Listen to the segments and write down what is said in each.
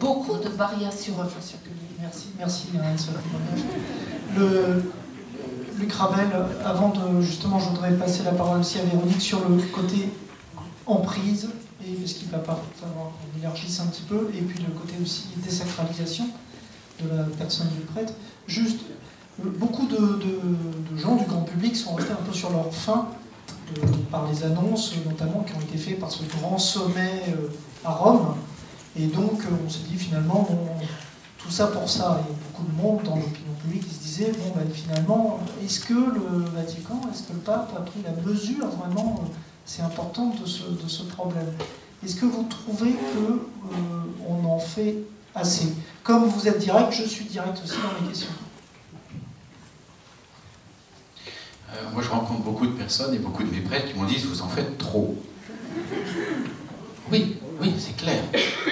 beaucoup de variations. Merci Luc Ravel, avant de, justement, je voudrais passer la parole aussi à Véronique sur le côté emprise, et ce qui va pas falloir qu'on élargisse un petit peu, et puis le côté aussi désacralisation de la personne du prêtre. Juste, beaucoup de gens du grand public sont restés un peu sur leur faim par les annonces, notamment qui ont été faites par ce grand sommet à Rome, et donc on s'est dit finalement, bon, tout ça pour ça, et beaucoup de monde dans l'opinion publique qui se disait, bon ben finalement, est-ce que le Vatican, est-ce que le pape a pris la mesure vraiment, c'est important de ce problème? Est-ce que vous trouvez qu'on en fait assez? Comme vous êtes direct, je suis direct aussi dans mes questions. Moi je rencontre beaucoup de personnes et beaucoup de mes prêtres qui m'ont dit, vous en faites trop. Oui, c'est clair.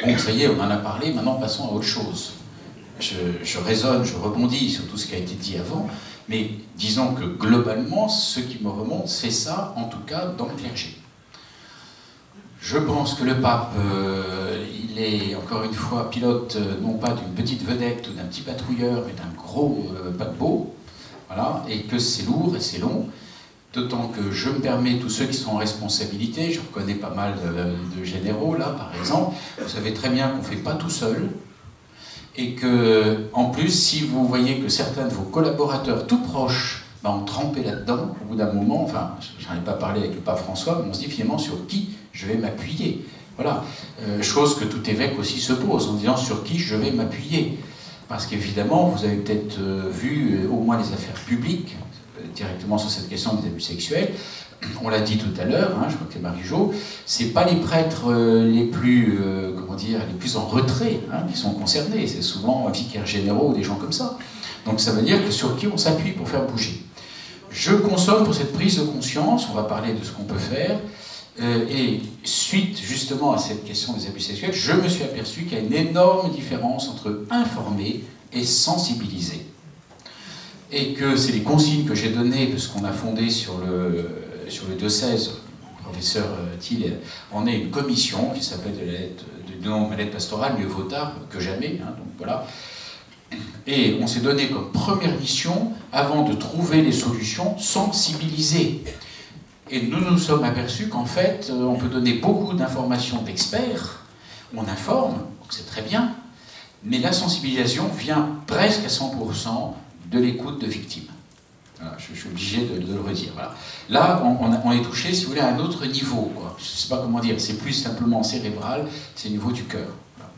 Bon, ça y est, on en a parlé, maintenant passons à autre chose. Je raisonne, je rebondis sur tout ce qui a été dit avant, mais disons que globalement, ce qui me remonte, c'est ça, en tout cas, dans le clergé. Je pense que le pape, il est, encore une fois, pilote non pas d'une petite vedette ou d'un petit patrouilleur, mais d'un gros paquebot, voilà, et que c'est lourd et c'est long, d'autant que je me permets, tous ceux qui sont en responsabilité, je reconnais pas mal de généraux, là, par exemple, vous savez très bien qu'on ne fait pas tout seul, et que, en plus, si vous voyez que certains de vos collaborateurs tout proches ont trempé là-dedans, au bout d'un moment, enfin, j'en ai pas parlé avec le pape François, mais on se dit finalement sur qui je vais m'appuyer. Voilà, chose que tout évêque aussi se pose, en disant sur qui je vais m'appuyer. Parce qu'évidemment, vous avez peut-être vu au moins les affaires publiques, directement sur cette question des abus sexuels. On l'a dit tout à l'heure, je crois que c'est Marie-Jo, c'est pas les prêtres les plus, les plus en retrait qui sont concernés, c'est souvent vicaires généraux ou des gens comme ça. Donc ça veut dire que sur qui on s'appuie pour faire bouger. Je consomme pour cette prise de conscience, on va parler de ce qu'on peut faire, et suite justement à cette question des abus sexuels, je me suis aperçu qu'il y a une énorme différence entre informer et sensibiliser. Et que c'est les consignes que j'ai données de ce qu'on a fondé sur le diocèse, le professeur Thiel, on est une commission qui s'appelle de nom de l'aide pastorale, mieux vaut tard que jamais, donc voilà. Et on s'est donné comme première mission, avant de trouver les solutions, sensibiliser. Et nous nous sommes aperçus qu'en fait, on peut donner beaucoup d'informations d'experts, on informe, c'est très bien, mais la sensibilisation vient presque à 100% de l'écoute de victimes. Voilà, je suis obligé de le redire. Voilà. Là, on est touché, si vous voulez, à un autre niveau, quoi. Je ne sais pas comment dire, c'est plus simplement cérébral, c'est au niveau du cœur. Voilà.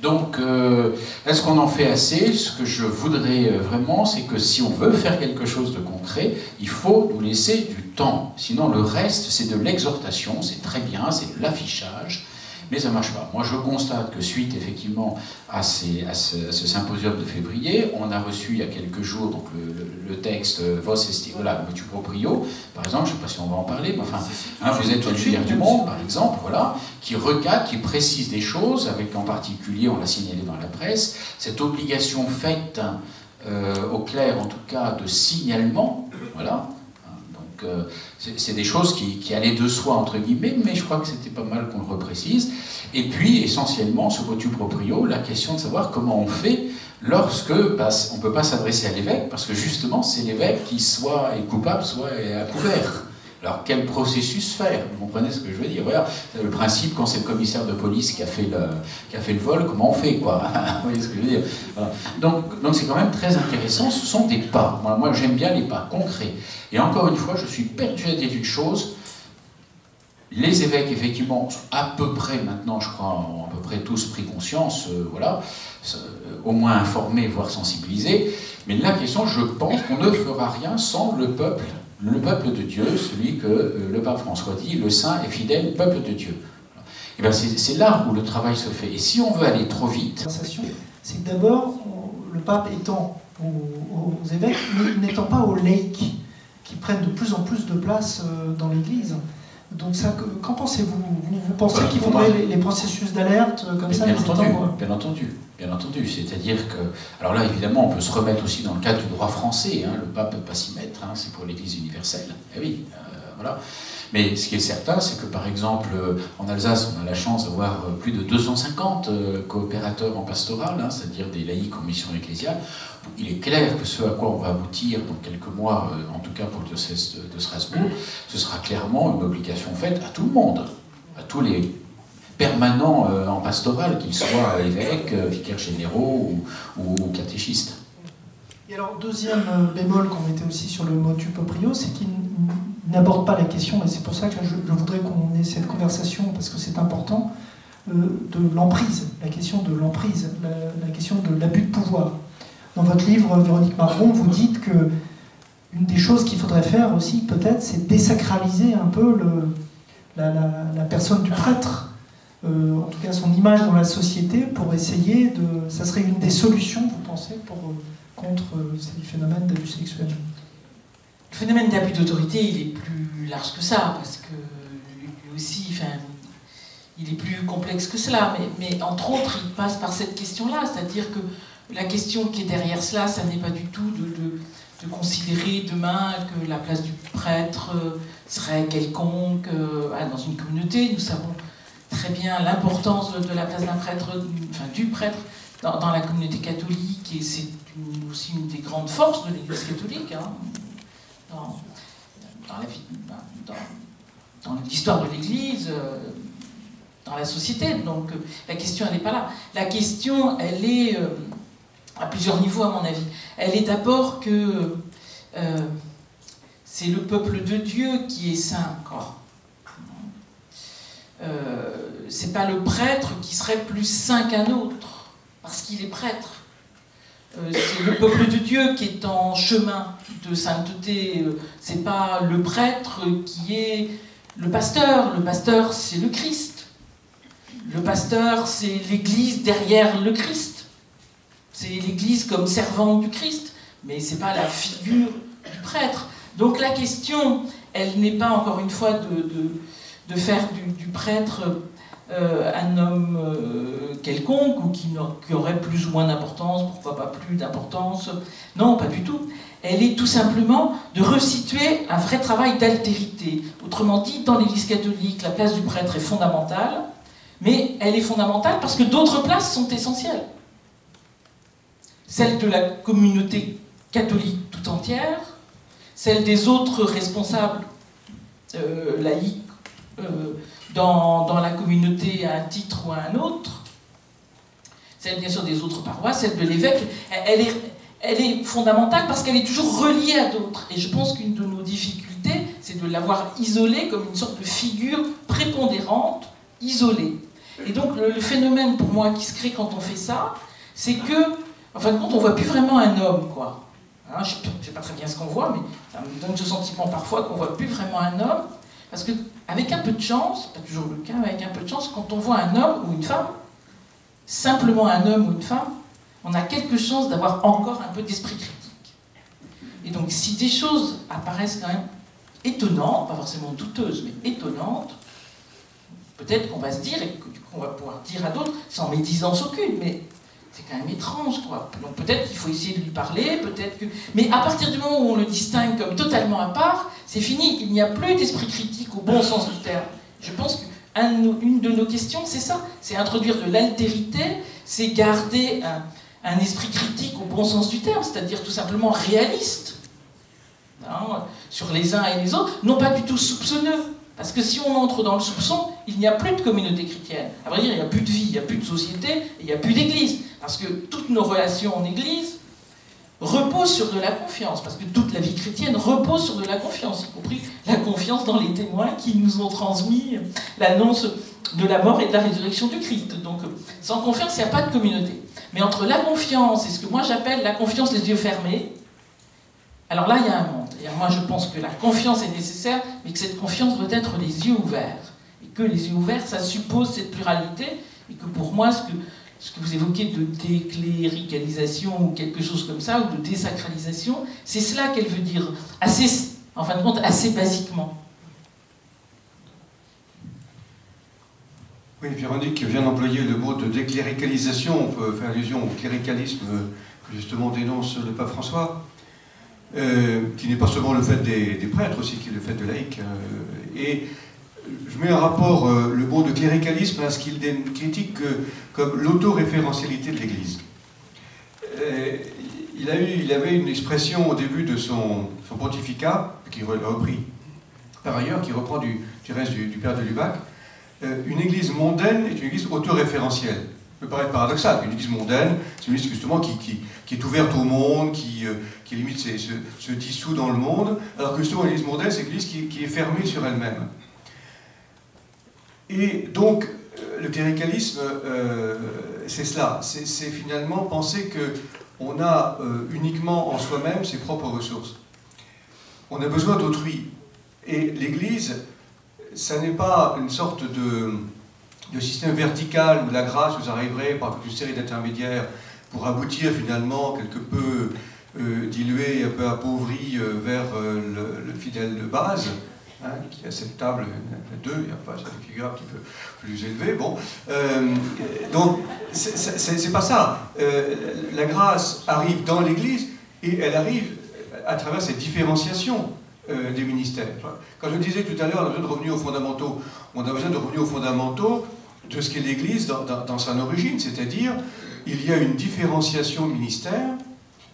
Donc, est-ce qu'on en fait assez? Ce que je voudrais vraiment, c'est que si on veut faire quelque chose de concret, il faut nous laisser du temps. Sinon, le reste, c'est de l'exhortation, c'est très bien, c'est de l'affichage, mais ça ne marche pas. Moi, je constate que suite, effectivement, à ce symposium de février, on a reçu il y a quelques jours donc, le texte Vos Esti, voilà, Motu Proprio, par exemple, je ne sais pas si on va en parler, mais enfin, vous êtes au Lumière du Monde, par exemple, voilà, qui recadre, qui précise des choses, avec en particulier, on l'a signalé dans la presse, cette obligation faite au clerc, en tout cas, de signalement, voilà. C'est des choses qui allaient de soi, entre guillemets, mais je crois que c'était pas mal qu'on le reprécise. Et puis, essentiellement, ce motu proprio, la question de savoir comment on fait lorsque on ne peut pas s'adresser à l'évêque, parce que justement, c'est l'évêque qui soit est coupable, soit est à couvert. Alors, quel processus faire? Vous comprenez ce que je veux dire? Voilà, le principe, quand c'est le commissaire de police qui a fait le vol, comment on fait, quoi? Vous voyez ce que je veux dire? Voilà. Donc c'est quand même très intéressant, ce sont des pas. Moi j'aime bien les pas concrets. Et encore une fois, je suis persuadé d'une chose, les évêques, effectivement, sont à peu près, maintenant, je crois, ont à peu près tous pris conscience, voilà, au moins informés, voire sensibilisés. Mais la question, je pense qu'on ne fera rien sans le peuple de Dieu, celui que le pape François dit, le saint et fidèle peuple de Dieu. Et bien c'est là où le travail se fait. Et si on veut aller trop vite... C'est que d'abord, le pape étant aux évêques, mais n'étant pas aux laïcs, qui prennent de plus en plus de place dans l'Église. Donc ça, qu'en pensez-vous? Vous pensez qu'il faudrait les processus d'alerte comme ça? Bien entendu. C'est-à-dire que... Alors là, évidemment, on peut se remettre aussi dans le cadre du droit français. Le pape ne peut pas s'y mettre, c'est pour l'Église universelle. Eh oui, voilà. Mais ce qui est certain, c'est que par exemple, en Alsace, on a la chance d'avoir plus de 250 coopérateurs en pastoral, hein, c'est-à-dire des laïcs en mission ecclésiale. Il est clair que ce à quoi on va aboutir dans quelques mois, en tout cas pour le diocèse de Strasbourg, ce sera clairement une obligation faite à tout le monde, à tous les permanents en pastoral, qu'ils soient évêques, vicaires généraux ou catéchistes. Et alors, deuxième bémol qu'on mettait aussi sur le motu proprio, c'est qu'il n'aborde pas la question, et c'est pour ça que je voudrais qu'on ait cette conversation, parce que c'est important, de l'emprise, la question de l'emprise, la question de l'abus de pouvoir. Dans votre livre, Véronique Marron, vous dites que une des choses qu'il faudrait faire aussi, peut-être, c'est désacraliser un peu la personne du prêtre, en tout cas son image dans la société, pour essayer de... Ça serait une des solutions, vous pensez, contre ces phénomènes d'abus sexuels? Le phénomène d'abus d'autorité, il est plus large que ça, parce que lui aussi, enfin, il est plus complexe que cela, mais entre autres, il passe par cette question-là, c'est-à-dire que la question qui est derrière cela, ça n'est pas du tout de considérer demain que la place du prêtre serait quelconque dans une communauté. Nous savons très bien l'importance de la place d'un prêtre, enfin du prêtre, dans la communauté catholique, et c'est aussi une des grandes forces de l'Église catholique, hein, dans l'histoire de l'Église, dans la société. Donc la question, elle n'est pas là. La question, elle est à plusieurs niveaux, à mon avis. Elle est d'abord que c'est le peuple de Dieu qui est saint, quoi. C'est pas le prêtre qui serait plus saint qu'un autre, parce qu'il est prêtre. C'est le peuple de Dieu qui est en chemin de sainteté. C'est pas le prêtre qui est le pasteur. Le pasteur, c'est le Christ. Le pasteur, c'est l'Église derrière le Christ. C'est l'Église comme servante du Christ, mais c'est pas la figure du prêtre. Donc la question, elle n'est pas, encore une fois, de faire du prêtre un homme quelconque, ou qui aurait plus ou moins d'importance, pourquoi pas plus d'importance. Non, pas du tout. Elle est tout simplement de resituer un vrai travail d'altérité. Autrement dit, dans l'Église catholique, la place du prêtre est fondamentale, mais elle est fondamentale parce que d'autres places sont essentielles. Celle de la communauté catholique tout entière, celle des autres responsables laïcs dans la communauté à un titre ou à un autre, celle bien sûr des autres paroisses, celle de l'évêque, elle est fondamentale parce qu'elle est toujours reliée à d'autres. Et je pense qu'une de nos difficultés, c'est de l'avoir isolée comme une sorte de figure prépondérante, isolée. Et donc le phénomène pour moi qui se crée quand on fait ça, c'est que, en fin de compte, on ne voit plus vraiment un homme, quoi. Hein, je ne sais pas très bien ce qu'on voit, mais ça me donne ce sentiment parfois qu'on ne voit plus vraiment un homme, parce qu'avec un peu de chance, pas toujours le cas, mais avec un peu de chance, quand on voit un homme ou une femme, simplement un homme ou une femme, on a quelque chose d'avoir encore un peu d'esprit critique. Et donc si des choses apparaissent quand même étonnantes, pas forcément douteuses, mais étonnantes, peut-être qu'on va se dire, et que du coup on va pouvoir dire à d'autres, sans médisance aucune, mais c'est quand même étrange, quoi. Donc peut-être qu'il faut essayer de lui parler, peut-être que... Mais à partir du moment où on le distingue comme totalement à part, c'est fini, il n'y a plus d'esprit critique au bon sens du terme. Je pense qu'une de nos questions, c'est ça, c'est introduire de l'altérité, c'est garder un esprit critique au bon sens du terme, c'est-à-dire tout simplement réaliste, hein, sur les uns et les autres, non pas du tout soupçonneux. Parce que si on entre dans le soupçon, il n'y a plus de communauté chrétienne. À vrai dire, il n'y a plus de vie, il n'y a plus de société, et il n'y a plus d'église. Parce que toutes nos relations en église reposent sur de la confiance. Parce que toute la vie chrétienne repose sur de la confiance, y compris la confiance dans les témoins qui nous ont transmis l'annonce de la mort et de la résurrection du Christ. Donc, sans confiance, il n'y a pas de communauté. Mais entre la confiance et ce que moi j'appelle la confiance les yeux fermés, alors là, il y a un monde. Et moi, je pense que la confiance est nécessaire, mais que cette confiance doit être les yeux ouverts. Et que les yeux ouverts, ça suppose cette pluralité, et que pour moi, ce que vous évoquez de décléricalisation ou quelque chose comme ça, ou de désacralisation, c'est cela qu'elle veut dire, en fin de compte, assez basiquement. Oui, Véronique vient d'employer le mot de décléricalisation. On peut faire allusion au cléricalisme que justement dénonce le pape François. qui n'est pas seulement le fait des prêtres aussi, qui est le fait de laïcs. Et je mets en rapport le mot de cléricalisme à ce qu'il critique comme l'autoréférentialité de l'Église. Il avait une expression au début de son pontificat, qu'il a repris par ailleurs, qui reprend du reste du père de Lubac. Une église mondaine est une église autoréférentielle. Ça peut paraître paradoxal, une église mondaine, c'est une église justement qui est ouverte au monde, qui limite se dissout dans le monde, alors que justement l'église mondaine, c'est une église qui est fermée sur elle-même. Et donc, le cléricalisme, c'est cela, c'est finalement penser qu'on a uniquement en soi-même ses propres ressources. On a besoin d'autrui. Et l'Église, ça n'est pas une sorte de système vertical où la grâce vous arriverait par toute une série d'intermédiaires pour aboutir finalement quelque peu dilué, un peu appauvri vers le fidèle de base, hein, qui est acceptable, il y en a deux, il y a pas des figures un petit peu plus élevées. Bon. Donc, c'est pas ça. La grâce arrive dans l'Église et elle arrive à travers cette différenciation des ministères. Quand je disais tout à l'heure, on a besoin de revenir aux fondamentaux. On a besoin de revenir aux fondamentaux de ce qu'est l'Église dans son origine, c'est-à-dire il y a une différenciation de ministères,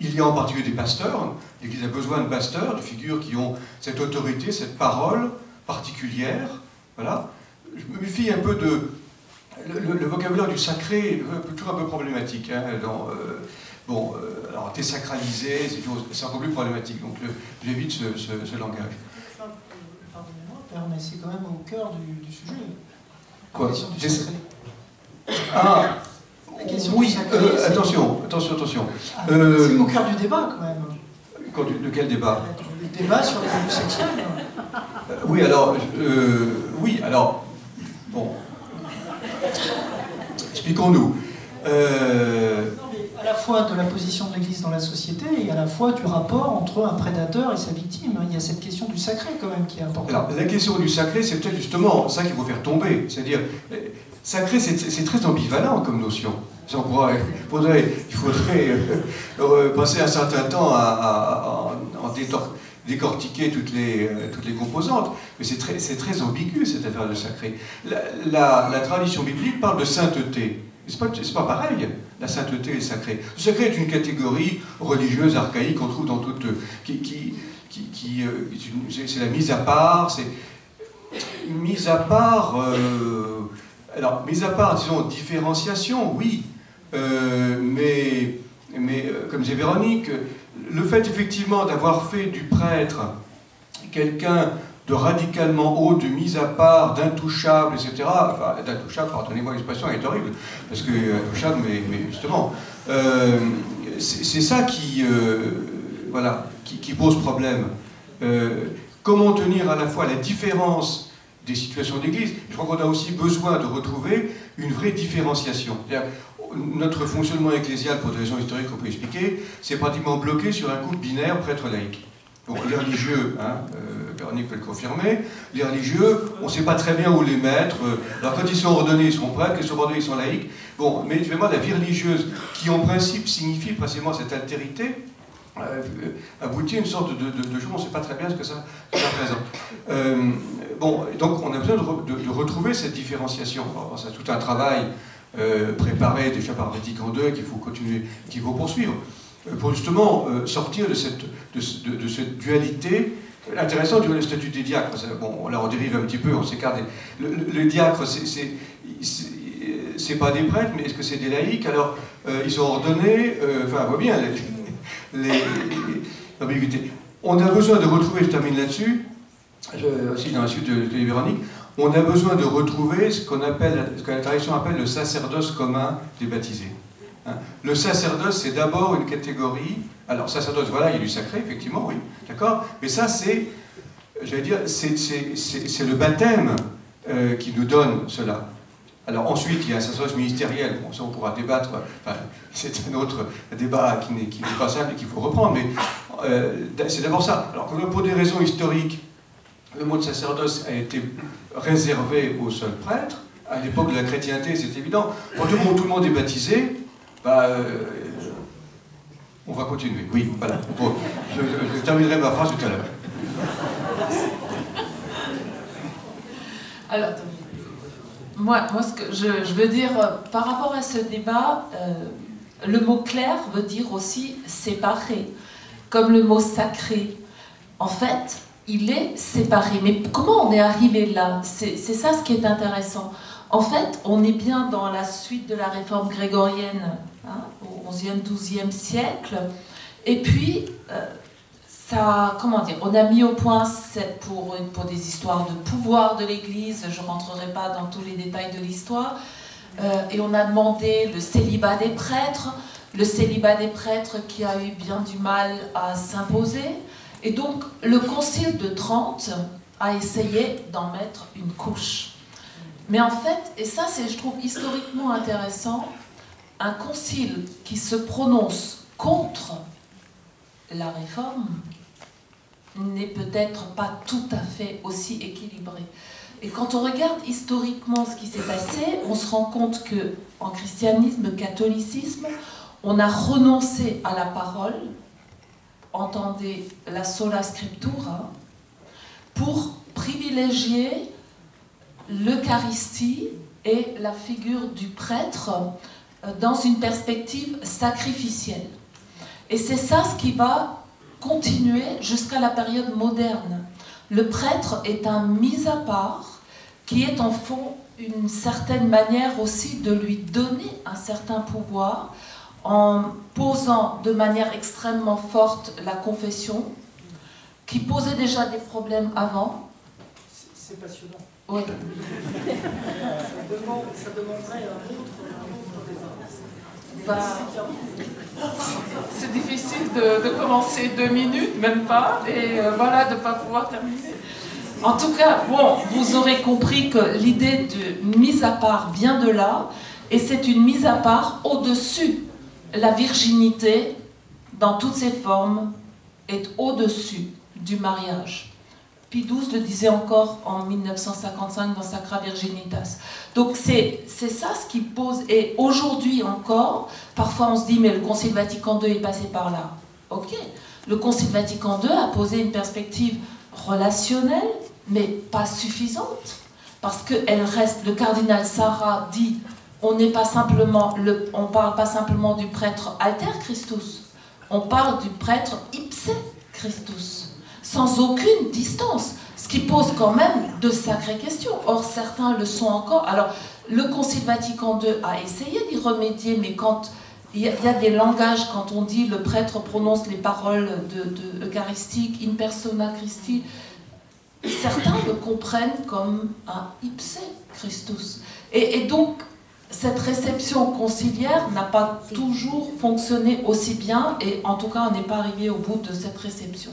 il y a en particulier des pasteurs. L'Église a besoin de pasteurs, de figures qui ont cette autorité, cette parole particulière. Voilà. Je me méfie un peu de... Le vocabulaire du sacré est toujours un peu problématique. Hein, alors désacralisé, c'est encore plus problématique. Donc j'évite ce langage. Pardonnez-moi, mais c'est quand même au cœur du sujet. Quoi? La question du sacré. Ah oui, sacré, attention. C'est au cœur du débat quand même. De quel débat? Le débat sur les abus sexuels. Oui, alors, bon. Expliquons-nous. À la fois de la position de l'Église dans la société et à la fois du rapport entre un prédateur et sa victime. Il y a cette question du sacré quand même qui est importante. Alors, la question du sacré, c'est peut-être justement ça qu'il faut faire tomber. C'est-à-dire, sacré, c'est très ambivalent comme notion. Il faudrait passer un certain temps à décortiquer toutes les composantes, mais c'est très ambigu cette affaire de sacré. La tradition biblique parle de sainteté. C'est pas pareil, la sainteté et le sacré. Le sacré est une catégorie religieuse archaïque qu'on trouve dans toute... c'est la mise à part, alors, mise à part, disons, différenciation, oui, mais comme disait Véronique, le fait effectivement d'avoir fait du prêtre quelqu'un de radicalement haut, de mise à part, d'intouchable, etc. Enfin, d'intouchable, pardonnez-moi l'expression, elle est horrible, parce que intouchable, mais justement, c'est ça qui pose problème. Comment tenir à la fois la différence des situations d'église? Je crois qu'on a aussi besoin de retrouver une vraie différenciation. Notre fonctionnement ecclésial, pour des raisons historiques qu'on peut expliquer, c'est pratiquement bloqué sur un couple binaire prêtre-laïque. Bon, les religieux, Véronique peut le confirmer, les religieux, on ne sait pas très bien où les mettre. Alors quand ils sont ordonnés, ils sont prêtres, quand ils sont ordonnés, ils sont laïcs. Bon, mais vraiment la vie religieuse, qui en principe signifie précisément cette altérité, aboutit à une sorte de jour, on ne sait pas très bien ce que ça représente. Bon, donc on a besoin de retrouver cette différenciation. C'est tout un travail préparé déjà par Vatican II qu'il faut continuer, qu'il faut poursuivre, pour justement sortir de cette dualité. Intéressant du statut des diacres. Bon, là on dérive un petit peu, on s'écarte. Le diacre, c'est pas des prêtres, mais est-ce que c'est des laïcs? Alors, ils sont ordonnés, enfin, on voit bien l'ambiguïté. On a besoin de retrouver, je termine là-dessus, aussi dans la suite de Véronique, on a besoin de retrouver ce que la tradition appelle le sacerdoce commun des baptisés. Hein? Le sacerdoce, c'est d'abord une catégorie. Alors, sacerdoce, voilà, il y a du sacré, effectivement, oui, d'accord, mais ça, c'est, j'allais dire, c'est le baptême qui nous donne cela. Alors, ensuite, il y a un sacerdoce ministériel, bon, ça, on pourra débattre, enfin, c'est un autre débat qui n'est pas simple et qu'il faut reprendre, mais c'est d'abord ça. Alors, pour des raisons historiques, le mot de sacerdoce a été réservé aux seuls prêtres. À l'époque de la chrétienté, c'est évident. Quand tout le monde est baptisé, On va continuer, oui, voilà. Bon, je terminerai ma phrase tout à l'heure. Alors, moi ce que je veux dire par rapport à ce débat, le mot clair veut dire aussi séparé, comme le mot sacré. En fait, il est séparé. Mais comment on est arrivé là? C'est ça ce qui est intéressant. En fait, on est bien dans la suite de la réforme grégorienne, hein, au XIe, XIIe siècle. Et puis, ça, comment dire, on a mis au point, pour des histoires de pouvoir de l'Église, je ne rentrerai pas dans tous les détails de l'histoire, et on a demandé le célibat des prêtres qui a eu bien du mal à s'imposer. Et donc, le Concile de Trente a essayé d'en mettre une couche. Mais en fait, et ça c'est, je trouve, historiquement intéressant, un concile qui se prononce contre la réforme n'est peut-être pas tout à fait aussi équilibré. Et quand on regarde historiquement ce qui s'est passé, on se rend compte que en christianisme, catholicisme, on a renoncé à la parole, entendez la sola scriptura, pour privilégier l'Eucharistie et la figure du prêtre dans une perspective sacrificielle. Et c'est ça ce qui va continuer jusqu'à la période moderne. Le prêtre est un mis à part qui est en fond une certaine manière aussi de lui donner un certain pouvoir en posant de manière extrêmement forte la confession, qui posait déjà des problèmes avant. C'est passionnant. Oui. Ça demanderait un autre débat. C'est difficile de commencer 2 minutes, même pas, et voilà, de ne pas pouvoir terminer. En tout cas, bon, vous aurez compris que l'idée de mise à part vient de là, et c'est une mise à part au-dessus. La virginité, dans toutes ses formes, est au-dessus du mariage. Pie XII le disait encore en 1955 dans Sacra Virginitas. Donc c'est ça ce qui pose, et aujourd'hui encore, parfois on se dit mais le Concile Vatican II est passé par là. Ok, le Concile Vatican II a posé une perspective relationnelle, mais pas suffisante, parce qu'elle reste, le cardinal Sarah dit, on parle pas simplement du prêtre alter Christus, on parle du prêtre ipse Christus, sans aucune distance, ce qui pose quand même de sacrées questions. Or, certains le sont encore. Alors, le Concile Vatican II a essayé d'y remédier, mais quand il y a des langages, quand on dit le prêtre prononce les paroles eucharistiques, in persona Christi, certains le comprennent comme un ipse Christus. Et donc, cette réception conciliaire n'a pas toujours fonctionné aussi bien, et en tout cas, on n'est pas arrivé au bout de cette réception.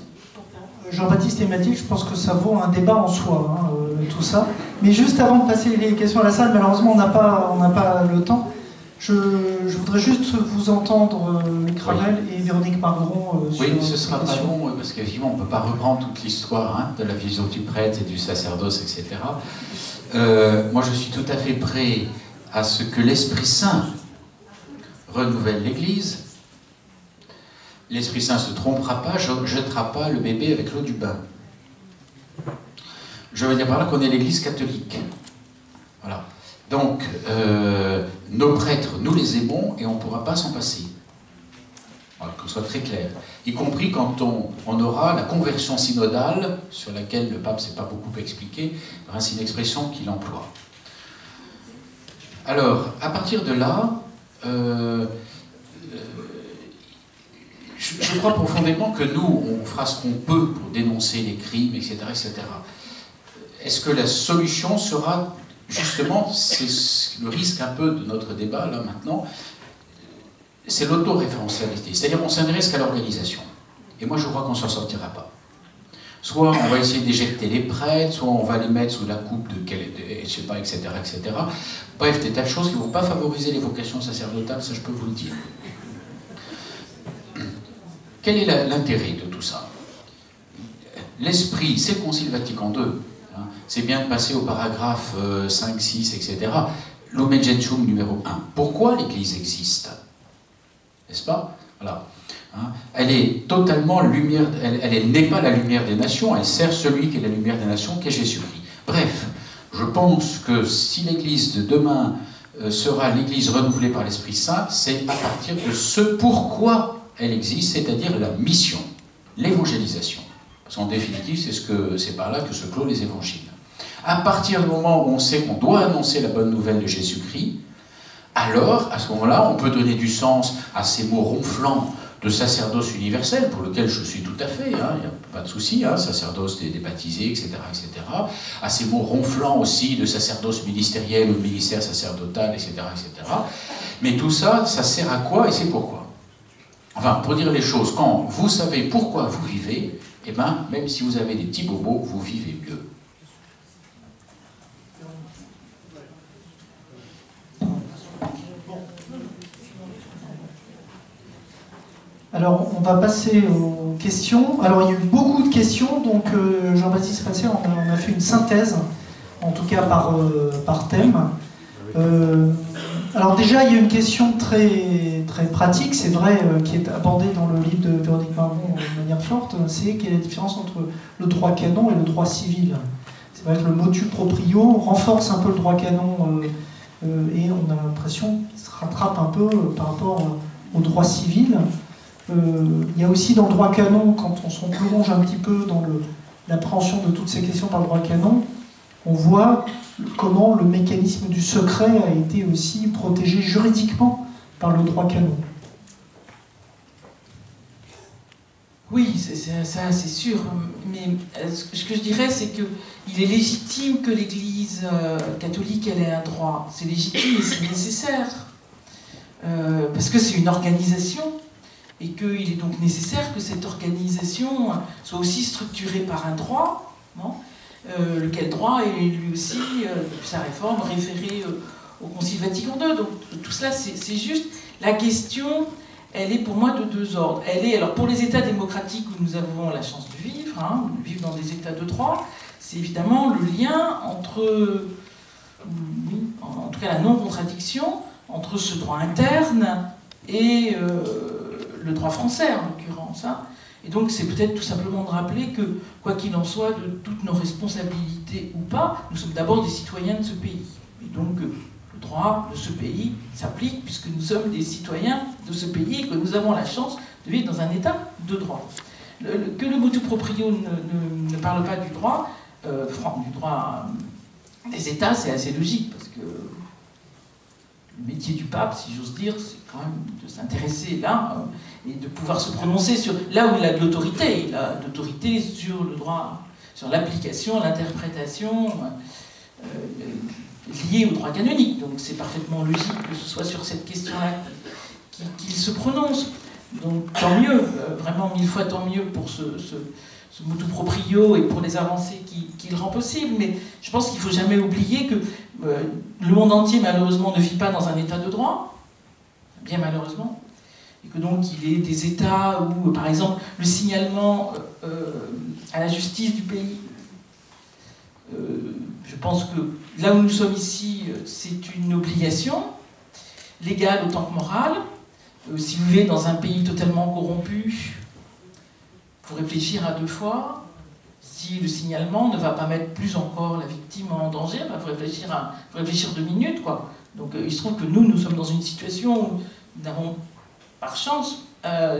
Jean-Baptiste et Mathilde, je pense que ça vaut un débat en soi, hein, tout ça. Mais juste avant de passer les questions à la salle, malheureusement, on n'a pas le temps. Je voudrais juste vous entendre, Cravel et Véronique Margron. Oui, ce sera pas long, parce qu'évidemment, on ne peut pas reprendre toute l'histoire, hein, de la vision du prêtre et du sacerdoce, etc. Moi, je suis tout à fait prêt à ce que l'Esprit Saint renouvelle l'Église. L'Esprit Saint ne se trompera pas, ne jettera pas le bébé avec l'eau du bain. Je veux dire par là qu'on est l'Église catholique. Voilà. Donc, nos prêtres, nous les aimons et on ne pourra pas s'en passer. Voilà, qu'on soit très clair. Y compris quand on aura la conversion synodale, sur laquelle le pape ne s'est pas beaucoup expliqué, c'est une expression qu'il emploie. Alors, à partir de là, je crois profondément que nous, on fera ce qu'on peut pour dénoncer les crimes, etc., etc. Est-ce que la solution sera, justement, c'est le risque un peu de notre débat, là, maintenant, c'est l'autoréférentialité. C'est-à-dire, on s'intéresse qu'à l'organisation. Et moi, je crois qu'on ne s'en sortira pas. Soit on va essayer d'éjecter les prêtres, soit on va les mettre sous la coupe je sais pas, etc., etc. Bref, des tas de choses qui ne vont pas favoriser les vocations sacerdotales, ça je peux vous le dire. Quel est l'intérêt de tout ça? L'esprit, c'est le Concile Vatican II. Hein, c'est bien de passer au paragraphe 5, 6, etc. Lumen Gentium numéro 1. Pourquoi l'Église existe? N'est-ce pas? Voilà. Hein. Elle est totalement lumière, elle n'est pas la lumière des nations, elle sert celui qui est la lumière des nations, qui est Jésus-Christ. Bref, je pense que si l'Église de demain sera l'Église renouvelée par l'Esprit Saint, c'est à partir de ce pourquoi elle existe, c'est-à-dire la mission, l'évangélisation. Parce qu'en définitive, c'est par là que se clôt les évangiles. À partir du moment où on sait qu'on doit annoncer la bonne nouvelle de Jésus-Christ, alors, à ce moment-là, on peut donner du sens à ces mots ronflants de sacerdoce universel, pour lequel je suis tout à fait, il n'y a pas de souci, sacerdoce des baptisés, etc., etc., à ces mots ronflants aussi de sacerdoce ministériel ou de ministère sacerdotal, etc., etc. Mais tout ça, ça sert à quoi et c'est pourquoi? Enfin, pour dire les choses, quand vous savez pourquoi vous vivez, eh bien, même si vous avez des petits bobos, vous vivez mieux. Alors, on va passer aux questions. Alors, il y a eu beaucoup de questions, donc Jean-Baptiste Passé, on a fait une synthèse, en tout cas par thème. Alors déjà, il y a une question très, très pratique, c'est vrai, qui est abordée dans le livre de Véronique Marron de manière forte, c'est quelle est la différence entre le droit canon et le droit civil. C'est vrai que le motu proprio renforce un peu le droit canon et on a l'impression qu'il se rattrape un peu par rapport au droit civil. Il y a aussi dans le droit canon, quand on se plonge un petit peu dans l'appréhension de toutes ces questions par le droit canon, on voit comment le mécanisme du secret a été aussi protégé juridiquement par le droit canon. Oui, ça c'est sûr, mais ce que je dirais, c'est qu'il est légitime que l'Église catholique elle ait un droit. C'est légitime et c'est nécessaire, parce que c'est une organisation, et qu'il est donc nécessaire que cette organisation soit aussi structurée par un droit, non ? Lequel droit est lui aussi, depuis sa réforme, référé au Concile Vatican II. Donc tout cela, c'est juste. La question, elle est pour moi de deux ordres. Elle est, alors pour les États démocratiques où nous avons la chance de vivre, vivre dans des États de droit, c'est évidemment le lien entre, en tout cas la non-contradiction, entre ce droit interne et le droit français en l'occurrence. Et donc c'est peut-être tout simplement de rappeler que, quoi qu'il en soit, de toutes nos responsabilités ou pas, nous sommes d'abord des citoyens de ce pays. Et donc le droit de ce pays s'applique puisque nous sommes des citoyens de ce pays et que nous avons la chance de vivre dans un état de droit. Que le motu proprio ne parle pas du droit des États, c'est assez logique, parce que le métier du pape, si j'ose dire, c'est quand même de s'intéresser là et de pouvoir se prononcer sur là où il a de l'autorité. Il a de l'autorité sur le droit, sur l'application, l'interprétation liée au droit canonique. Donc c'est parfaitement logique que ce soit sur cette question-là qu'il se prononce. Donc tant mieux, vraiment 1000 fois tant mieux pour ce motu proprio et pour les avancées qu'il rend possible. Mais je pense qu'il ne faut jamais oublier que le monde entier, malheureusement, ne vit pas dans un état de droit, bien malheureusement, et que donc il est des États où, par exemple, le signalement à la justice du pays, je pense que là où nous sommes ici, c'est une obligation, légale autant que morale. Si vous vivez dans un pays totalement corrompu, il faut réfléchir à deux fois. Si le signalement ne va pas mettre plus encore la victime en danger, il faut réfléchir 2 minutes, quoi. Donc il se trouve que nous sommes dans une situation où nous n'avons, par chance,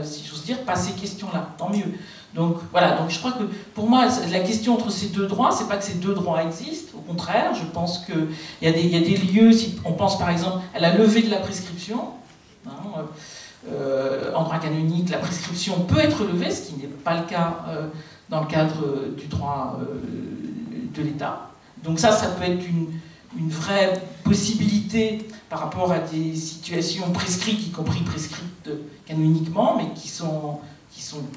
si j'ose dire, pas ces questions-là, tant mieux. Donc voilà, donc je crois que pour moi, la question entre ces deux droits, c'est pas que ces deux droits existent, au contraire, je pense qu'il y a des lieux, si on pense par exemple à la levée de la prescription, en droit canonique, la prescription peut être levée, ce qui n'est pas le cas dans le cadre du droit de l'État. Donc ça peut être une vraie possibilité par rapport à des situations prescrites, y compris prescrites canoniquement, mais qui sont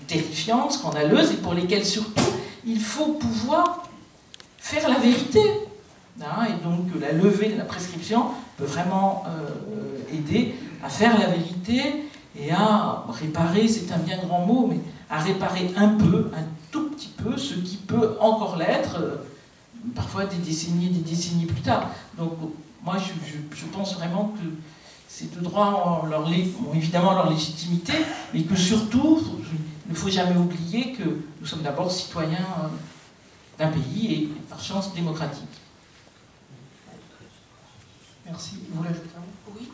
terrifiantes, scandaleuses, et pour lesquelles surtout il faut pouvoir faire la vérité. Et donc la levée de la prescription peut vraiment aider à faire la vérité et à réparer, c'est un bien grand mot, mais à réparer un tout petit peu, ce qui peut encore l'être, parfois des décennies plus tard. Donc moi je pense vraiment que ces deux droits ont évidemment leur légitimité, mais que surtout, il ne faut jamais oublier que nous sommes d'abord citoyens d'un pays et par chance démocratique. Merci. Vous voulez ajouter un mot ? Oui,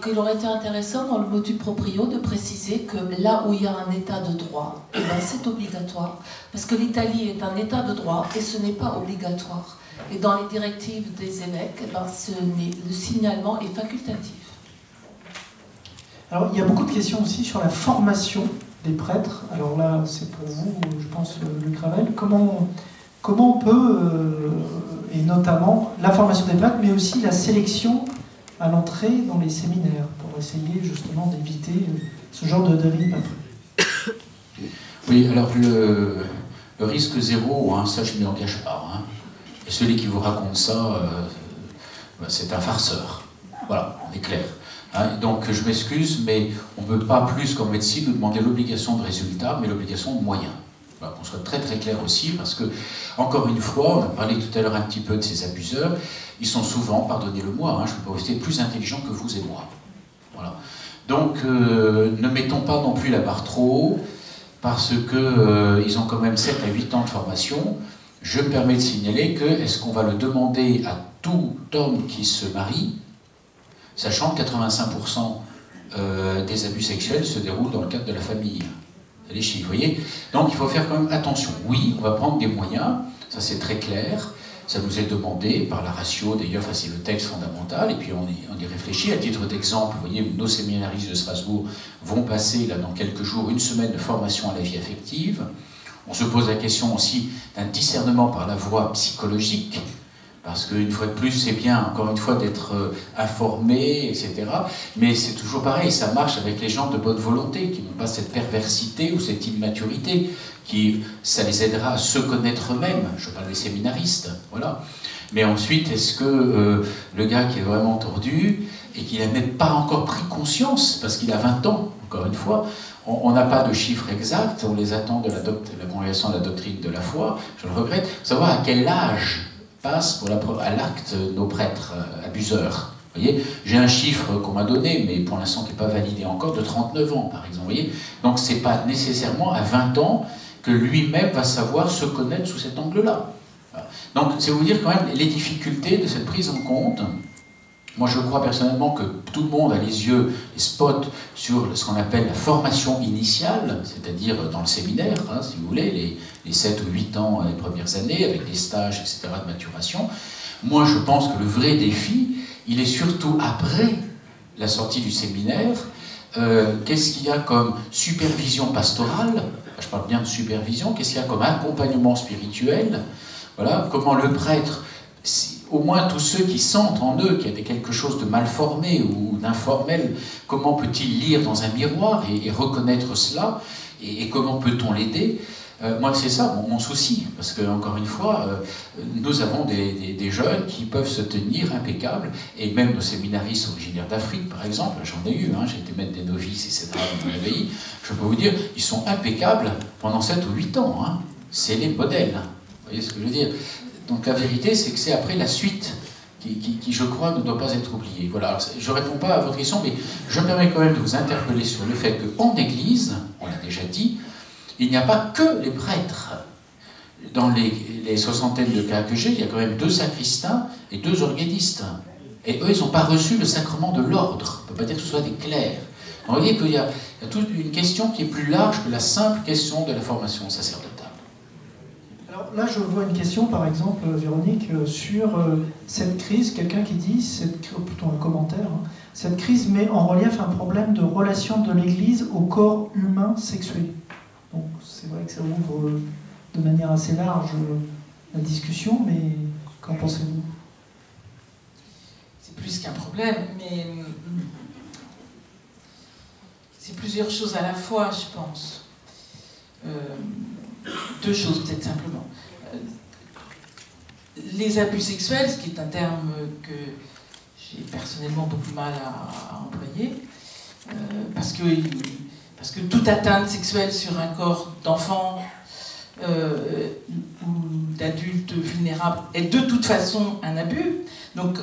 qu'il aurait été intéressant dans le motu proprio de préciser que là où il y a un état de droit, eh ben c'est obligatoire. Parce que l'Italie est un état de droit et ce n'est pas obligatoire. Et dans les directives des évêques, eh ben, le signalement est facultatif. Alors, il y a beaucoup de questions aussi sur la formation des prêtres. Alors là, c'est pour vous, je pense, Luc Ravel. Comment on peut, et notamment la formation des prêtres, mais aussi la sélection à l'entrée dans les séminaires, pour essayer justement d'éviter ce genre de dérive après. Oui, alors le risque zéro, hein, ça je ne m'y engage pas. Hein. Et celui qui vous raconte ça, c'est un farceur. Voilà, on est clair. Hein, donc je m'excuse, mais on ne peut pas plus qu'en médecine nous demander l'obligation de résultat, mais l'obligation de moyens. Voilà, qu'on soit très très clair aussi, parce que, encore une fois, on a parlé tout à l'heure un petit peu de ces abuseurs, ils sont souvent, pardonnez-le-moi, hein, je ne peux pas rester plus intelligents que vous et moi. Voilà. Donc ne mettons pas non plus la barre trop haut, parce qu'ils ont quand même 7 à 8 ans de formation. Je me permets de signaler que, est-ce qu'on va le demander à tout homme qui se marie, sachant que 85% des abus sexuels se déroulent dans le cadre de la famille. C'est les chiffres, vous voyez. Donc il faut faire quand même attention. Oui, on va prendre des moyens, ça c'est très clair, ça nous est demandé par la ratio, d'ailleurs, c'est le texte fondamental, et puis on y réfléchit. À titre d'exemple, vous voyez, nos séminaristes de Strasbourg vont passer, là, dans quelques jours, une semaine de formation à la vie affective. On se pose la question aussi d'un discernement par la voie psychologique, parce qu'une fois de plus, c'est bien, encore une fois, d'être informé, etc. Mais c'est toujours pareil, ça marche avec les gens de bonne volonté, qui n'ont pas cette perversité ou cette immaturité, ça les aidera à se connaître eux-mêmes. Je parle des séminaristes, voilà. Mais ensuite, est-ce que le gars qui est vraiment tordu, et qui n'a même pas encore pris conscience, parce qu'il a 20 ans, encore une fois, on n'a pas de chiffres exacts, on les attend de la congrégation de la doctrine de la foi, je le regrette, savoir à quel âge passe à l'acte nos prêtres abuseurs. Vous voyez, j'ai un chiffre qu'on m'a donné, mais pour l'instant qui n'est pas validé encore, de 39 ans par exemple. Vous voyez, donc ce n'est pas nécessairement à 20 ans que lui-même va savoir se connaître sous cet angle-là. Donc c'est vous dire quand même les difficultés de cette prise en compte. Moi je crois personnellement que tout le monde a les yeux, les spots sur ce qu'on appelle la formation initiale, c'est-à-dire dans le séminaire, hein, si vous voulez, les 7 ou 8 ans, les premières années, avec des stages, etc. de maturation. Moi je pense que le vrai défi, il est surtout après la sortie du séminaire. Qu'est-ce qu'il y a comme supervision pastorale? Je parle bien de supervision. Qu'est-ce qu'il y a comme accompagnement spirituel? Voilà, comment le prêtre, au moins tous ceux qui sentent en eux qu'il y a quelque chose de mal formé ou d'informel, comment peut-il lire dans un miroir et reconnaître cela, et comment peut-on l'aider? Moi, c'est ça mon souci, parce que, encore une fois, nous avons des jeunes qui peuvent se tenir impeccables, et même nos séminaristes originaires d'Afrique, par exemple, j'en ai eu, hein, j'ai été maître des novices, etc., dans mon abbaye, je peux vous dire, ils sont impeccables pendant 7 ou 8 ans, hein. C'est les modèles, hein. Vous voyez ce que je veux dire? Donc la vérité, c'est que c'est après la suite qui, je crois, ne doit pas être oubliée. Voilà, alors, je ne réponds pas à votre question, mais je me permets quand même de vous interpeller sur le fait qu'en Église, on l'a déjà dit, il n'y a pas que les prêtres. Dans les soixantaines de cas que j'ai, il y a quand même 2 sacristains et 2 organistes. Et eux, ils n'ont pas reçu le sacrement de l'ordre. On ne peut pas dire que ce soit des clercs. Donc, vous voyez qu'il y a toute une question qui est plus large que la simple question de la formation sacerdotale. Alors là, je vois une question, par exemple, Véronique, sur cette crise. Quelqu'un qui dit, plutôt un commentaire, hein, cette crise met en relief un problème de relation de l'Église au corps humain sexué. Donc c'est vrai que ça ouvre de manière assez large la discussion, mais qu'en pensez-vous? C'est plus qu'un problème, mais c'est plusieurs choses à la fois, je pense. 2 choses peut-être simplement. Les abus sexuels, ce qui est un terme que j'ai personnellement beaucoup de mal à employer, parce que toute atteinte sexuelle sur un corps d'enfant ou d'adulte vulnérable est de toute façon un abus, donc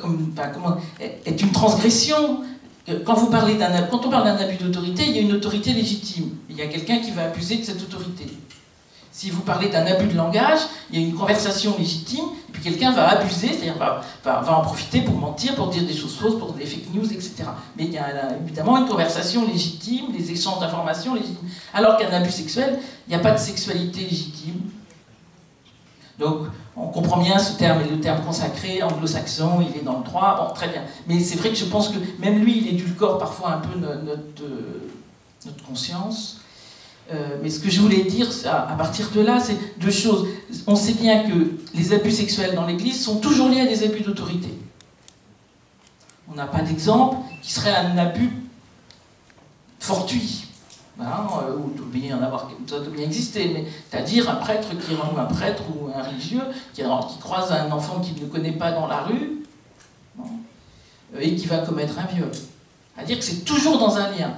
est une transgression, quand on parle d'un abus d'autorité, il y a une autorité légitime. Il y a quelqu'un qui va abuser de cette autorité. Si vous parlez d'un abus de langage, il y a une conversation légitime, et puis quelqu'un va abuser, c'est-à-dire va en profiter pour mentir, pour dire des choses fausses, pour des fake news, etc. Mais il y a évidemment une conversation légitime, des échanges d'informations légitimes. Alors qu'un abus sexuel, il n'y a pas de sexualité légitime. Donc, on comprend bien ce terme, et le terme consacré, anglo-saxon, il est dans le droit, bon, très bien. Mais c'est vrai que je pense que même lui, il édulcore parfois un peu notre conscience. Mais ce que je voulais dire à partir de là, c'est deux choses. On sait bien que les abus sexuels dans l'Église sont toujours liés à des abus d'autorité. On n'a pas d'exemple qui serait un abus fortuit. Ou il doit bien en avoir, ça doit bien exister, mais c'est-à-dire un prêtre ou un prêtre ou un religieux qui croise un enfant qu'il ne connaît pas dans la rue et qui va commettre un viol. C'est-à-dire que c'est toujours dans un lien.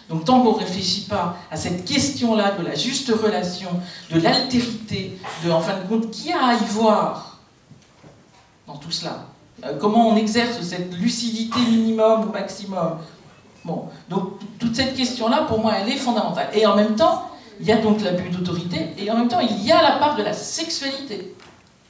Donc tant qu'on ne réfléchit pas à cette question-là de la juste relation, de l'altérité, en fin de compte, qui a à y voir dans tout cela? Comment on exerce cette lucidité minimum ou maximum? Bon, donc toute cette question-là, pour moi, elle est fondamentale. Et en même temps, il y a donc l'abus d'autorité, et en même temps, il y a la part de la sexualité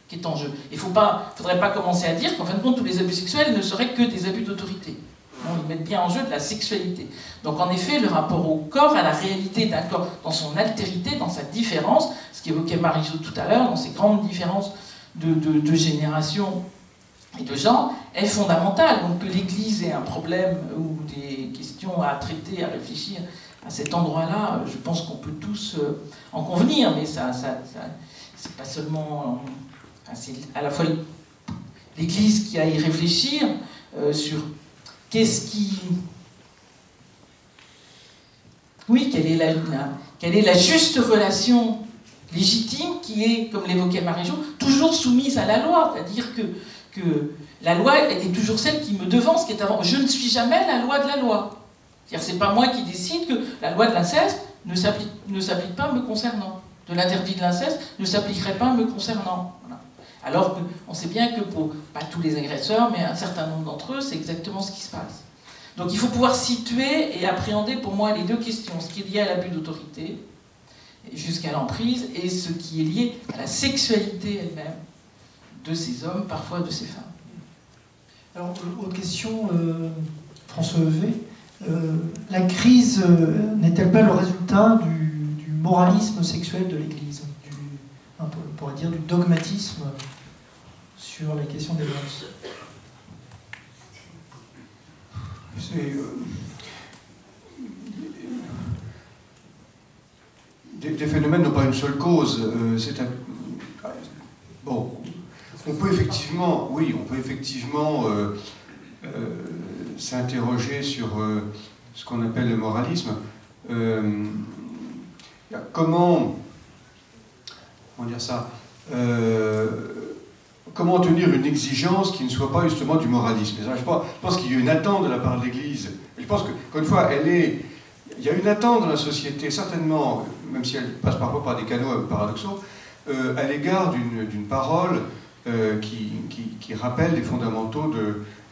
qui est en jeu. Il ne faudrait pas commencer à dire qu'en fin de compte, tous les abus sexuels ne seraient que des abus d'autorité. Ils mettent bien en jeu de la sexualité. Donc en effet, le rapport au corps, à la réalité d'un corps, dans son altérité, dans sa différence, ce qu'évoquait Marie-Jo tout à l'heure, dans ces grandes différences de génération et de genre, est fondamental. Donc que l'Église ait un problème ou des questions à traiter, à réfléchir à cet endroit-là, je pense qu'on peut tous en convenir, mais ça c'est pas seulement... c'est à la fois l'Église qui a à y réfléchir sur... Qu'est-ce qui... Oui, quelle est la juste relation légitime qui est, comme l'évoquait Marie-Jo, toujours soumise à la loi. C'est-à-dire que la loi, elle est toujours celle qui me devance, qui est avant. Je ne suis jamais la loi de la loi. C'est-à-dire c'est pas moi qui décide que la loi de l'inceste ne s'applique pas me concernant. De l'interdit de l'inceste ne s'appliquerait pas me concernant. Voilà. Alors qu'on sait bien que pour, pas tous les agresseurs, mais un certain nombre d'entre eux, c'est exactement ce qui se passe. Donc il faut pouvoir situer et appréhender pour moi les deux questions, ce qui est lié à l'abus d'autorité, jusqu'à l'emprise, et ce qui est lié à la sexualité elle-même de ces hommes, parfois de ces femmes. Alors, autre question, François Heuvet. La crise n'est-elle pas le résultat du moralisme sexuel de l'Église, on pourrait dire du dogmatisme sur la question des violences? Des phénomènes n'ont pas une seule cause. Bon, on peut effectivement, oui, s'interroger sur ce qu'on appelle le moralisme. Comment dire ça, comment tenir une exigence qui ne soit pas justement du moralisme? Je pense qu'il y a une attente de la part de l'Église. Je pense qu'encore une fois, il y a une attente dans la société, certainement, même si elle passe parfois par des canaux paradoxaux, à l'égard d'une parole qui rappelle les fondamentaux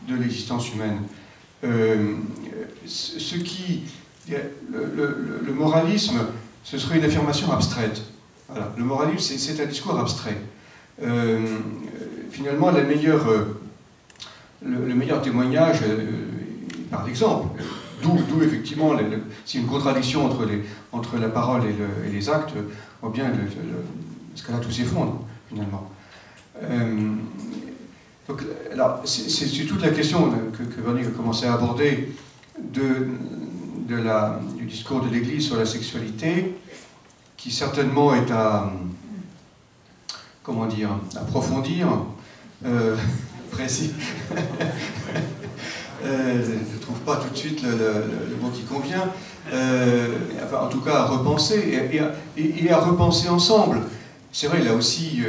de l'existence humaine. Le moralisme, ce serait une affirmation abstraite. Voilà. Le moralisme, c'est un discours abstrait. Finalement, le meilleur témoignage par l'exemple, d'où effectivement, c'est une contradiction entre la parole et les actes, on voit bien ce que là tout s'effondre, finalement. Donc, alors, c'est toute la question que Véronique a commencé à aborder du discours de l'Église sur la sexualité, qui certainement est à approfondir, précis. Je ne trouve pas tout de suite le mot qui convient. Enfin, en tout cas, à repenser, et à repenser ensemble. C'est vrai, là aussi,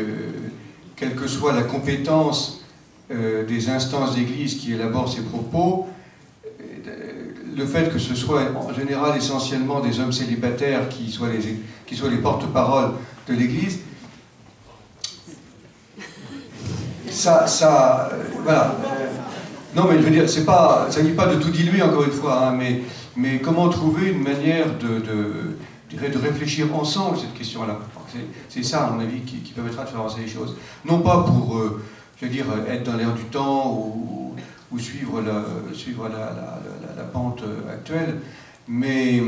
quelle que soit la compétence des instances d'Église qui élaborent ces propos, le fait que ce soit en général essentiellement des hommes célibataires qui soient les porte-paroles de l'Église, voilà. Non, mais je veux dire, ça ne s'agit pas de tout diluer, encore une fois, hein, mais comment trouver une manière de réfléchir ensemble cette question-là. C'est ça, à mon avis, qui permettra de faire avancer les choses. Non pas pour, je veux dire, être dans l'air du temps ou suivre la pente actuelle, mais,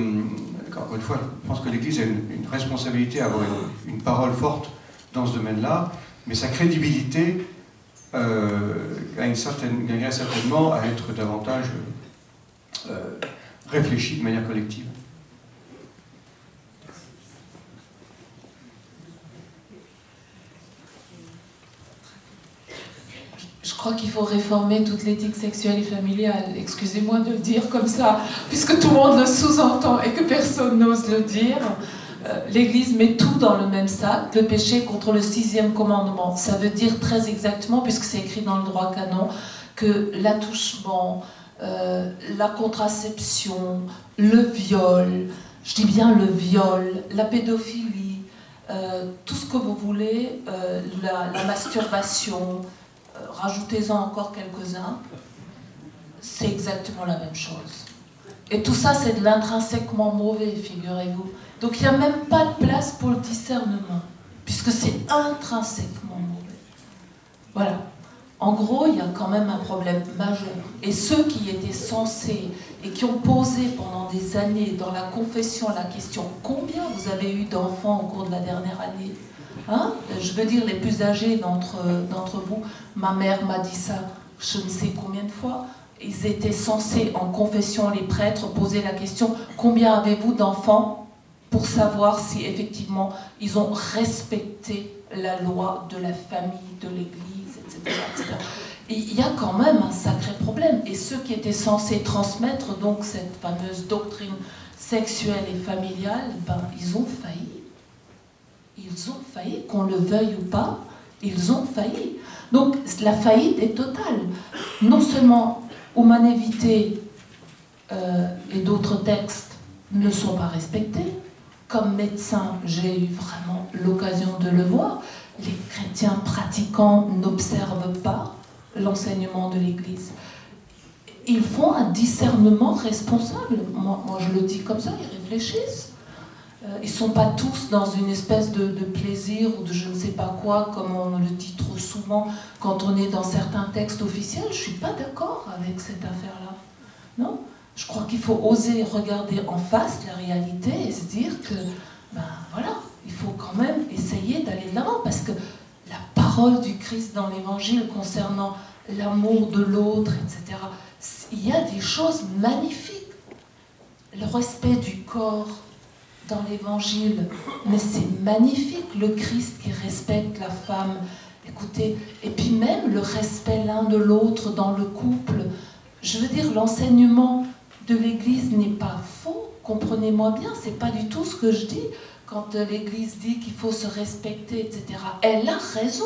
encore une fois, je pense que l'Église a une responsabilité à avoir une parole forte dans ce domaine-là, mais sa crédibilité gagnerait certainement à être davantage réfléchie de manière collective. Je crois qu'il faut réformer toute l'éthique sexuelle et familiale. Excusez-moi de le dire comme ça, puisque tout le monde le sous-entend et que personne n'ose le dire. L'Église met tout dans le même sac, le péché contre le 6e commandement. Ça veut dire très exactement, puisque c'est écrit dans le droit canon, que l'attouchement, la contraception, le viol, je dis bien le viol, la pédophilie, tout ce que vous voulez, la masturbation, rajoutez-en encore quelques-uns, c'est exactement la même chose. Et tout ça, c'est de l'intrinsèquement mauvais, figurez-vous. Donc il n'y a même pas de place pour le discernement, puisque c'est intrinsèquement mauvais. Voilà. En gros, il y a quand même un problème majeur. Et ceux qui étaient censés et qui ont posé pendant des années dans la confession la question « Combien vous avez eu d'enfants au cours de la dernière année ?» Hein? Je veux dire, les plus âgés d'entre vous, ma mère m'a dit ça je ne sais combien de fois. Ils étaient censés, en confession, les prêtres, poser la question « Combien avez-vous d'enfants ?» pour savoir si effectivement ils ont respecté la loi de la famille, de l'Église, etc., etc. Et il y a quand même un sacré problème. Et ceux qui étaient censés transmettre donc cette fameuse doctrine sexuelle et familiale, ben, ils ont failli. Ils ont failli, qu'on le veuille ou pas, ils ont failli. Donc la faillite est totale. Non seulement Humanum Vitae et d'autres textes ne sont pas respectés. Comme médecin, j'ai eu vraiment l'occasion de le voir. Les chrétiens pratiquants n'observent pas l'enseignement de l'Église. Ils font un discernement responsable. Moi, je le dis comme ça, ils réfléchissent. Ils ne sont pas tous dans une espèce de plaisir ou de je ne sais pas quoi, comme on le dit trop souvent quand on est dans certains textes officiels. Je ne suis pas d'accord avec cette affaire-là. Non ? Je crois qu'il faut oser regarder en face la réalité et se dire que, ben voilà, il faut quand même essayer d'aller de l'avant, parce que la parole du Christ dans l'Évangile concernant l'amour de l'autre, etc., il y a des choses magnifiques. Le respect du corps dans l'Évangile, mais c'est magnifique, le Christ qui respecte la femme. Écoutez, et puis même le respect l'un de l'autre dans le couple. Je veux dire, l'enseignement de l'Église n'est pas faux, comprenez-moi bien, c'est pas du tout ce que je dis quand l'Église dit qu'il faut se respecter, etc. Elle a raison,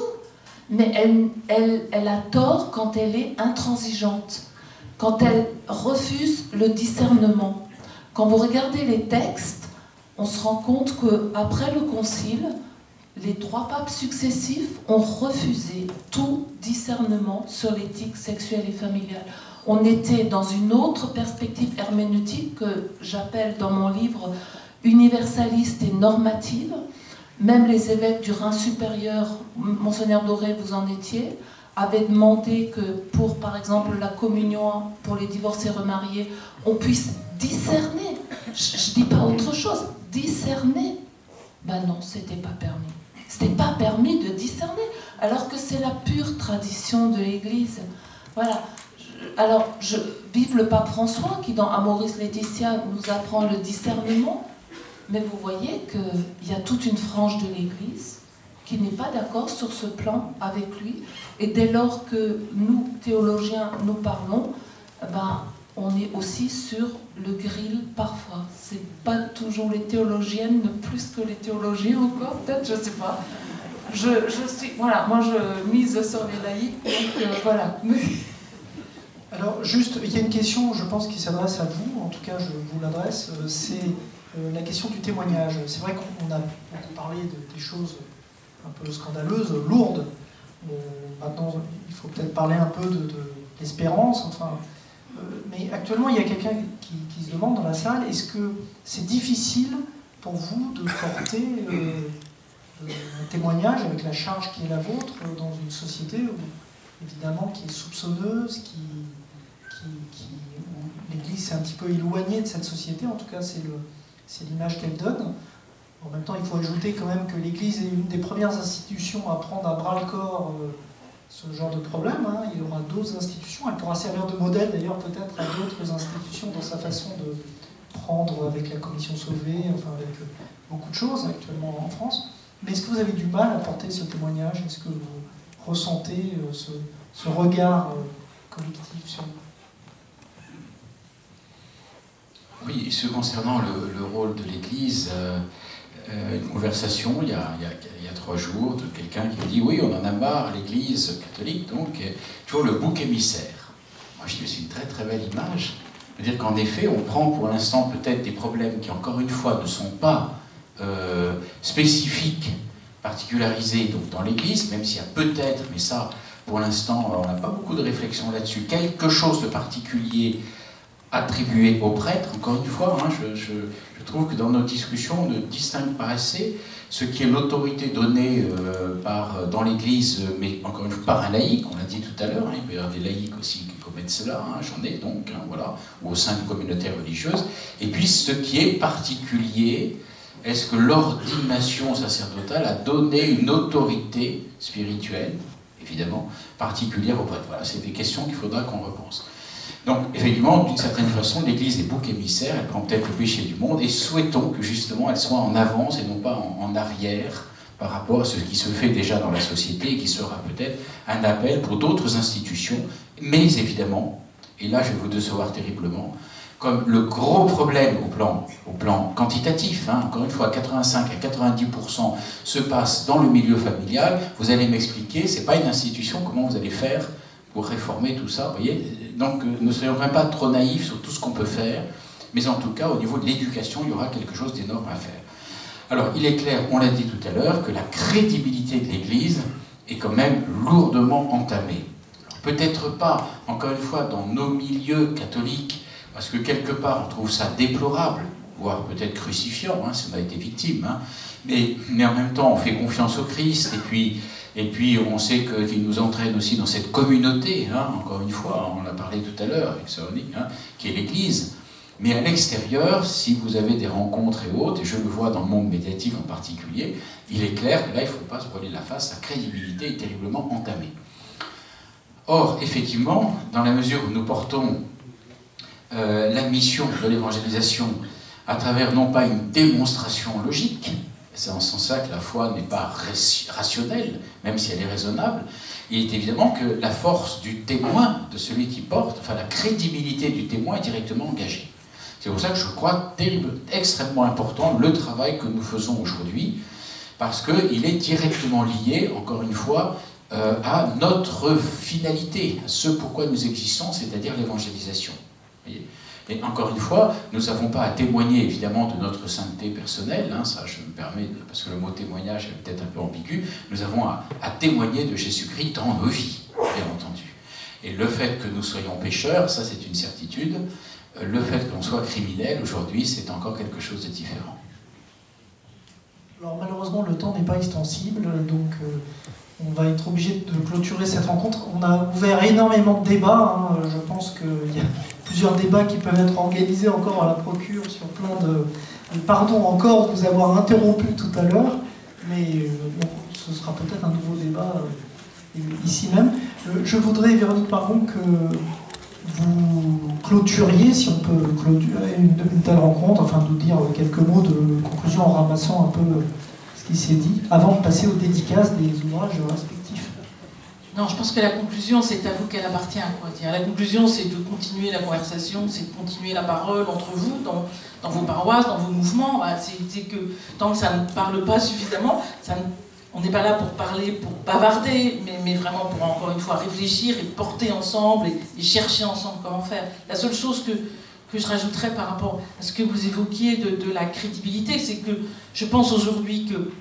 mais elle a tort quand elle est intransigeante, quand elle refuse le discernement. Quand vous regardez les textes, on se rend compte qu'après le Concile, les 3 papes successifs ont refusé tout discernement sur l'éthique sexuelle et familiale. On était dans une autre perspective herméneutique que j'appelle dans mon livre universaliste et normative. Même les évêques du Rhin supérieur, Monseigneur Doré, vous en étiez, avaient demandé que pour, par exemple, la communion pour les divorcés remariés, on puisse discerner. Je ne dis pas autre chose, discerner. Ben non, c'était pas permis. C'était pas permis de discerner, alors que c'est la pure tradition de l'Église. Voilà. Alors, vive le pape François qui, dans Amoris Laetitia, nous apprend le discernement, mais vous voyez qu'il y a toute une frange de l'Église qui n'est pas d'accord sur ce plan avec lui, et dès lors que nous, théologiens, nous parlons, ben, on est aussi sur le grill parfois. C'est pas toujours les théologiennes, plus que les théologiens encore, peut-être, je sais pas. Voilà, moi je mise sur les laïcs, donc voilà. Alors, juste, il y a une question, je pense, qui s'adresse à vous, en tout cas, je vous l'adresse, c'est la question du témoignage. C'est vrai qu'on a beaucoup parlé des choses un peu scandaleuses, lourdes. Maintenant, il faut peut-être parler un peu l'espérance, enfin... mais actuellement, il y a quelqu'un qui se demande dans la salle, est-ce que c'est difficile pour vous de porter un témoignage avec la charge qui est la vôtre dans une société évidemment qui est soupçonneuse, où l'Église s'est un petit peu éloignée de cette société, en tout cas c'est l'image qu'elle donne. En même temps, il faut ajouter quand même que l'Église est une des premières institutions à prendre à bras-le-corps ce genre de problème. Hein. Il y aura d'autres institutions, elle pourra servir de modèle d'ailleurs peut-être à d'autres institutions dans sa façon de prendre avec la Commission Sauvé, enfin avec beaucoup de choses actuellement en France. Mais est-ce que vous avez du mal à porter ce témoignage? Est-ce que vous ressentez ce regard collectif sur vous? Oui, ce concernant le rôle de l'Église, une conversation il y a 3 jours de quelqu'un qui me dit oui, on en a marre, l'Église catholique, donc toujours le bouc émissaire. Moi je dis c'est une très très belle image. C'est-à-dire qu'en effet, on prend pour l'instant peut-être des problèmes qui encore une fois ne sont pas spécifiques, particularisés donc, dans l'Église, même s'il y a peut-être, mais ça pour l'instant on n'a pas beaucoup de réflexion là-dessus, quelque chose de particulier attribué aux prêtres, encore une fois, hein, je trouve que dans nos discussions, on ne distingue pas assez ce qui est l'autorité donnée dans l'Église, mais encore une fois par un laïc, on l'a dit tout à l'heure, hein, il peut y avoir des laïcs aussi qui commettent cela, hein, j'en ai donc, hein, voilà, ou au sein de communautés religieuses, et puis ce qui est particulier, est-ce que l'ordination sacerdotale a donné une autorité spirituelle, évidemment, particulière aux prêtres? Voilà, c'est des questions qu'il faudra qu'on repense. Donc, effectivement, d'une certaine façon, l'Église est bouc émissaire, elle prend peut-être le péché du monde, et souhaitons que justement elle soit en avance et non pas en arrière par rapport à ce qui se fait déjà dans la société et qui sera peut-être un appel pour d'autres institutions, mais évidemment, et là je vais vous décevoir terriblement, comme le gros problème au plan quantitatif, hein, encore une fois, 85 à 90% se passe dans le milieu familial, vous allez m'expliquer, c'est pas une institution, comment vous allez faire pour réformer tout ça, vous voyez. Donc ne soyons même pas trop naïfs sur tout ce qu'on peut faire, mais en tout cas, au niveau de l'éducation, il y aura quelque chose d'énorme à faire. Alors, il est clair, on l'a dit tout à l'heure, que la crédibilité de l'Église est quand même lourdement entamée. Peut-être pas, encore une fois, dans nos milieux catholiques, parce que quelque part, on trouve ça déplorable, voire peut-être crucifiant, hein, si on a été victime, hein, mais en même temps, on fait confiance au Christ, et puis on sait qu'il nous entraîne aussi dans cette communauté, hein, encore une fois, on en a parlé tout à l'heure avec Saonic, hein, qui est l'Église. Mais à l'extérieur, si vous avez des rencontres et autres, et je le vois dans le monde médiatique en particulier, il est clair que là, il ne faut pas se voiler la face, sa crédibilité est terriblement entamée. Or, effectivement, dans la mesure où nous portons la mission de l'évangélisation à travers non pas une démonstration logique, c'est en ce sens-là que la foi n'est pas rationnelle, même si elle est raisonnable, il est évidemment que la force du témoin, de celui qui porte, enfin la crédibilité du témoin est directement engagée. C'est pour ça que je crois extrêmement important le travail que nous faisons aujourd'hui, parce qu'il est directement lié, encore une fois, à notre finalité, à ce pourquoi nous existons, c'est-à-dire l'évangélisation. Et encore une fois, nous n'avons pas à témoigner évidemment de notre sainteté personnelle, hein, ça je me permets, parce que le mot témoignage est peut-être un peu ambigu, nous avons à témoigner de Jésus-Christ dans nos vies, bien entendu. Et le fait que nous soyons pécheurs, ça c'est une certitude, le fait qu'on soit criminel aujourd'hui, c'est encore quelque chose de différent. Alors malheureusement, le temps n'est pas extensible, donc on va être obligé de clôturer cette rencontre. On a ouvert énormément de débats, hein. Je pense qu'il y a plusieurs débats qui peuvent être organisés encore à la procure sur plein de... Pardon encore de vous avoir interrompu tout à l'heure, mais bon, ce sera peut-être un nouveau débat ici même. Je voudrais, Véronique Margon, que vous clôturiez, si on peut clôturer une telle rencontre, enfin nous dire quelques mots de conclusion en ramassant un peu ce qui s'est dit, avant de passer aux dédicaces des ouvrages respectifs. Non, je pense que la conclusion, c'est à vous qu'elle appartient. La conclusion, c'est de continuer la conversation, c'est de continuer la parole entre vous, dans vos paroisses, dans vos mouvements. C'est que tant que ça ne parle pas suffisamment, on n'est pas là pour parler, pour bavarder, mais vraiment pour, encore une fois, réfléchir et porter ensemble et chercher ensemble comment faire. La seule chose que je rajouterais par rapport à ce que vous évoquiez de la crédibilité, c'est que je pense aujourd'hui que,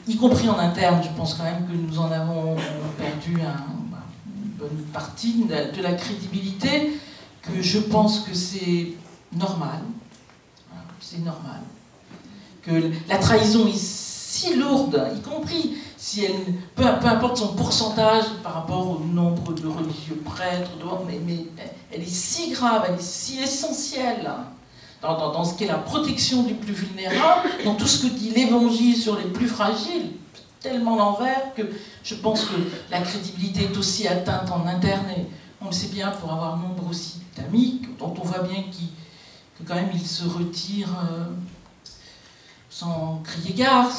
y compris en interne, je pense quand même que nous en avons perdu une bonne partie de la crédibilité, que je pense que c'est normal. Voilà, c'est normal. Que la trahison est si lourde, y compris si elle, peu importe son pourcentage par rapport au nombre de religieux prêtres, mais elle est si grave, elle est si essentielle dans ce qu'est la protection du plus vulnérable, dans tout ce que dit l'Évangile sur les plus fragiles, tellement l'envers que je pense que la crédibilité est aussi atteinte en interne. Et on le sait bien pour avoir nombre aussi d'amis dont on voit bien que quand même ils se retirent sans crier gare.